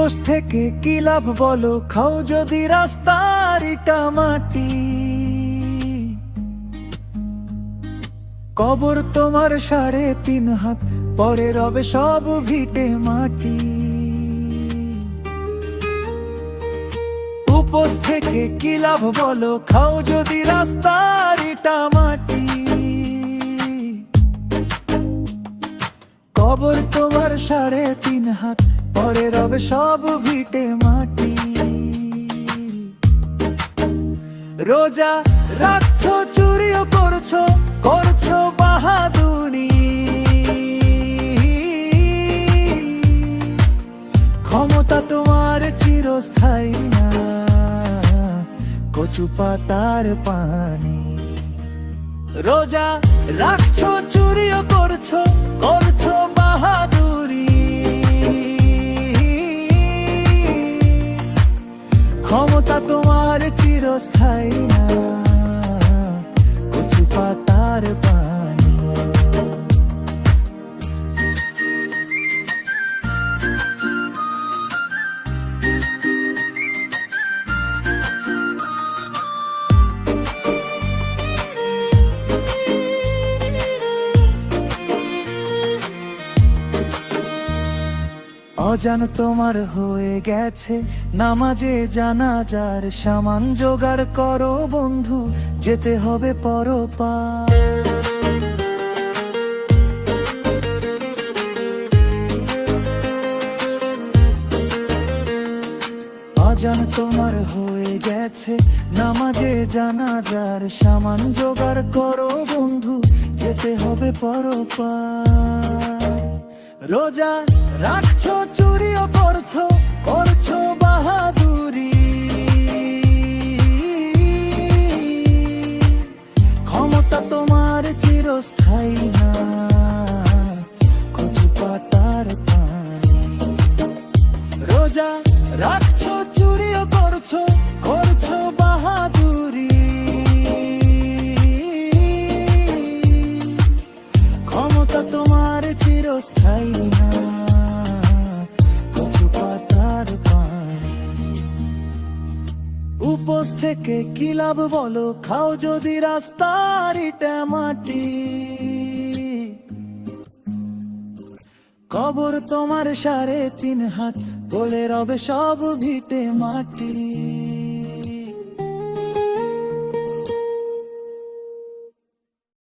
উপোস থেকে কি লাভ বলো, খাও যদি রাস্তার ইটা মাটি। কবর তোমার 3.5 হাত, পরে রবে সব ভিটে মাটি। উপোস থেকে কি লাভ বলো, খাও যদি রাস্তার ইটা মাটি। কবর তোমার 3.5 হাত, পরে রবে সব ভিটে মাটি। রোজা রাখছো, চুরিও করছো, করছো বাহাদুরি। ক্ষমতা তোমার চিরস্থায়ী না, কচু পাতার পানি। রোজা রাখছো, চুরিও করছো, করছো বাহাদুরি। ক্ষমতা তোমার চিরস্থায়ী না, কচু পাতার পানি। অজান তোমার হয়ে গেছে, নামাজে জানাজার সামান জোগাড় করো বন্ধু, যেতে হবে পরপার। অজান তোমার হয়ে গেছে, নামাজে জানাজার সামান জোগাড় করো বন্ধু, যেতে হবে পরপার। রোজা রাখছো, চুরিও করছো, করছো বাহাদুরি। ক্ষমতা তোমার চিরস্থায়ী না, কচু পাতার পানি। রোজা রাখছো, চুরিও করছো, করছো বাহাদুরি। ক্ষমতা তোমার চিরস্থায়ী না, কচু পাতার পানি। উপোস থেকে কি লাভ বলো, খাও যদি রাস্তার ইটা মাটি। কবর তোমার 3.5 হাত, বলে রবে সব ভিটে মাটি।